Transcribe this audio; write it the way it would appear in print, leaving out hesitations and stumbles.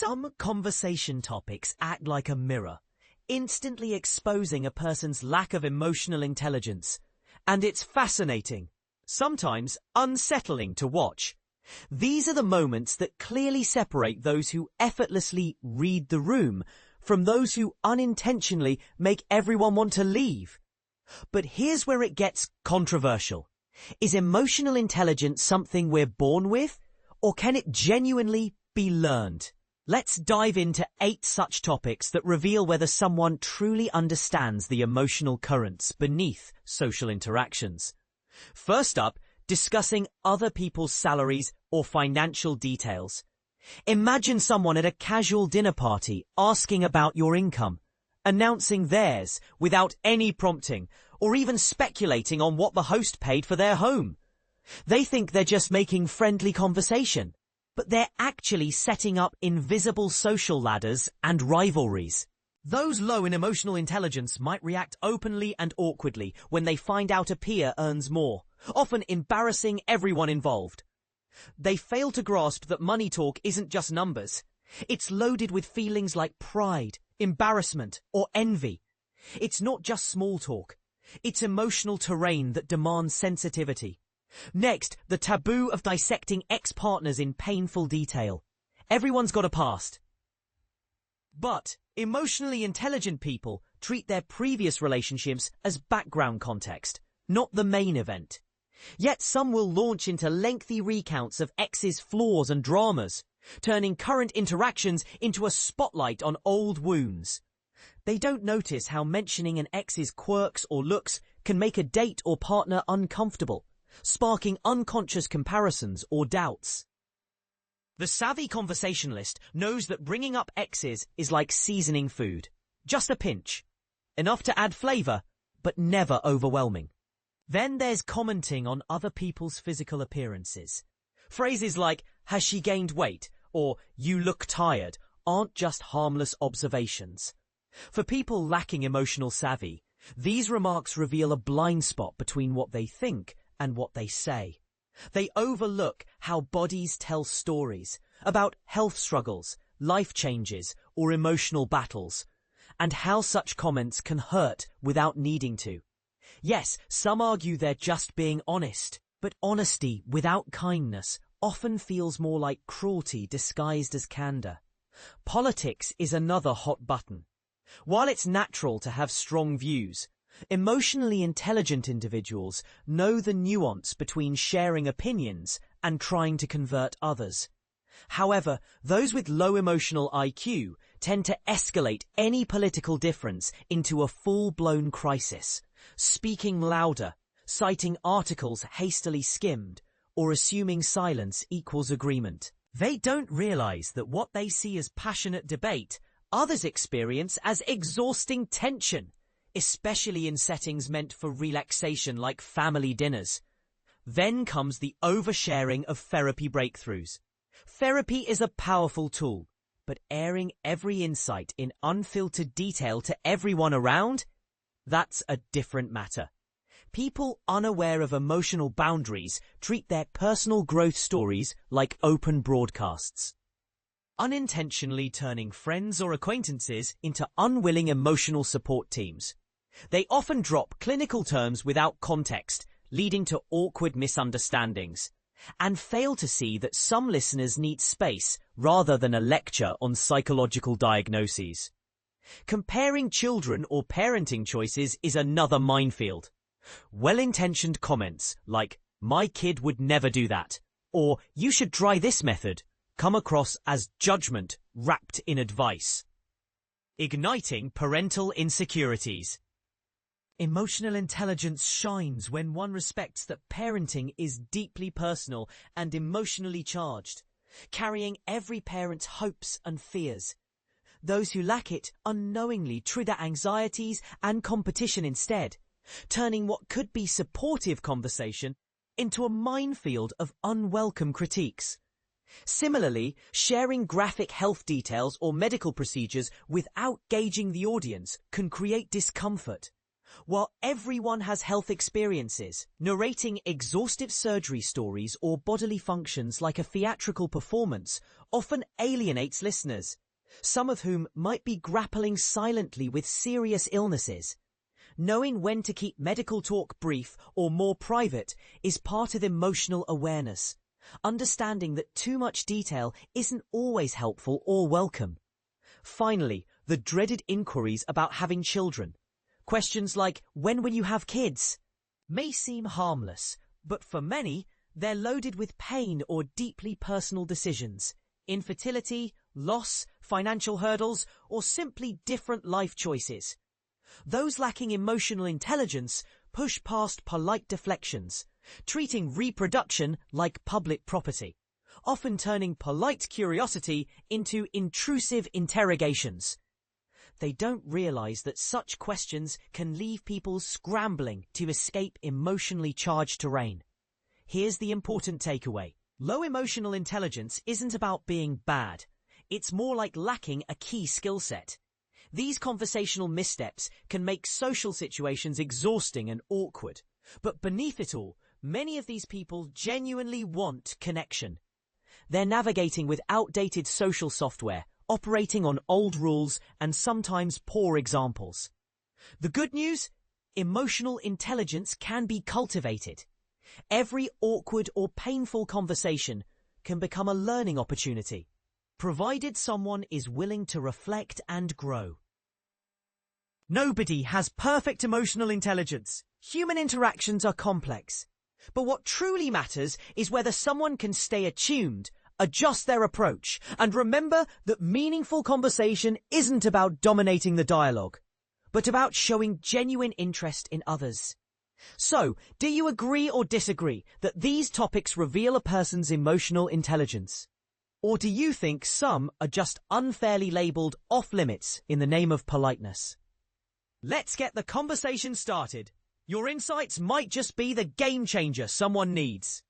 Some conversation topics act like a mirror, instantly exposing a person's lack of emotional intelligence. And it's fascinating, sometimes unsettling to watch. These are the moments that clearly separate those who effortlessly read the room from those who unintentionally make everyone want to leave. But here's where it gets controversial. Is emotional intelligence something we're born with, or can it genuinely be learned? Let's dive into 8 such topics that reveal whether someone truly understands the emotional currents beneath social interactions. First up, discussing other people's salaries or financial details. Imagine someone at a casual dinner party asking about your income, announcing theirs without any prompting, or even speculating on what the host paid for their home. They think they're just making friendly conversation, but they're actually setting up invisible social ladders and rivalries. Those low in emotional intelligence might react openly and awkwardly when they find out a peer earns more, often embarrassing everyone involved. They fail to grasp that money talk isn't just numbers. It's loaded with feelings like pride, embarrassment, or envy. It's not just small talk. It's emotional terrain that demands sensitivity. Next, the taboo of dissecting ex-partners in painful detail. Everyone's got a past. But emotionally intelligent people treat their previous relationships as background context, not the main event. Yet some will launch into lengthy recounts of exes' flaws and dramas, turning current interactions into a spotlight on old wounds. They don't notice how mentioning an ex's quirks or looks can make a date or partner uncomfortable, sparking unconscious comparisons or doubts. The savvy conversationalist knows that bringing up exes is like seasoning food. Just a pinch. Enough to add flavor, but never overwhelming. Then there's commenting on other people's physical appearances. Phrases like, "Has she gained weight?" or "You look tired," aren't just harmless observations. For people lacking emotional savvy, these remarks reveal a blind spot between what they think and what they say. They overlook how bodies tell stories about health struggles, life changes, or emotional battles, and how such comments can hurt without needing to. Yes, some argue they're just being honest, but honesty without kindness often feels more like cruelty disguised as candor. Politics is another hot button. While it's natural to have strong views, emotionally intelligent individuals know the nuance between sharing opinions and trying to convert others. However, those with low emotional IQ tend to escalate any political difference into a full-blown crisis, speaking louder, citing articles hastily skimmed, or assuming silence equals agreement. They don't realize that what they see as passionate debate, others experience as exhausting tension, especially in settings meant for relaxation like family dinners. Then comes the oversharing of therapy breakthroughs. Therapy is a powerful tool, but airing every insight in unfiltered detail to everyone around? That's a different matter. People unaware of emotional boundaries treat their personal growth stories like open broadcasts, unintentionally turning friends or acquaintances into unwilling emotional support teams. They often drop clinical terms without context, leading to awkward misunderstandings, and fail to see that some listeners need space rather than a lecture on psychological diagnoses. Comparing children or parenting choices is another minefield. Well-intentioned comments like, "My kid would never do that," or "You should try this method," come across as judgment wrapped in advice, igniting parental insecurities. Emotional intelligence shines when one respects that parenting is deeply personal and emotionally charged, carrying every parent's hopes and fears. Those who lack it unknowingly trigger anxieties and competition instead, turning what could be supportive conversation into a minefield of unwelcome critiques. Similarly, sharing graphic health details or medical procedures without gauging the audience can create discomfort. While everyone has health experiences, narrating exhaustive surgery stories or bodily functions like a theatrical performance often alienates listeners, some of whom might be grappling silently with serious illnesses. Knowing when to keep medical talk brief or more private is part of emotional awareness. Understanding that too much detail isn't always helpful or welcome. Finally, the dreaded inquiries about having children. Questions like, when will you have kids? May seem harmless, but for many, they're loaded with pain or deeply personal decisions. Infertility, loss, financial hurdles, or simply different life choices. Those lacking emotional intelligence push past polite deflections, treating reproduction like public property, often turning polite curiosity into intrusive interrogations. They don't realize that such questions can leave people scrambling to escape emotionally charged terrain. Here's the important takeaway. Low emotional intelligence isn't about being bad. It's more like lacking a key skill set. These conversational missteps can make social situations exhausting and awkward. But beneath it all, many of these people genuinely want connection. They're navigating with outdated social software, operating on old rules and sometimes poor examples. The good news? Emotional intelligence can be cultivated. Every awkward or painful conversation can become a learning opportunity, provided someone is willing to reflect and grow. Nobody has perfect emotional intelligence. Human interactions are complex. But what truly matters is whether someone can stay attuned, adjust their approach, and remember that meaningful conversation isn't about dominating the dialogue, but about showing genuine interest in others. So, do you agree or disagree that these topics reveal a person's emotional intelligence? Or do you think some are just unfairly labelled off-limits in the name of politeness? Let's get the conversation started. Your insights might just be the game changer someone needs.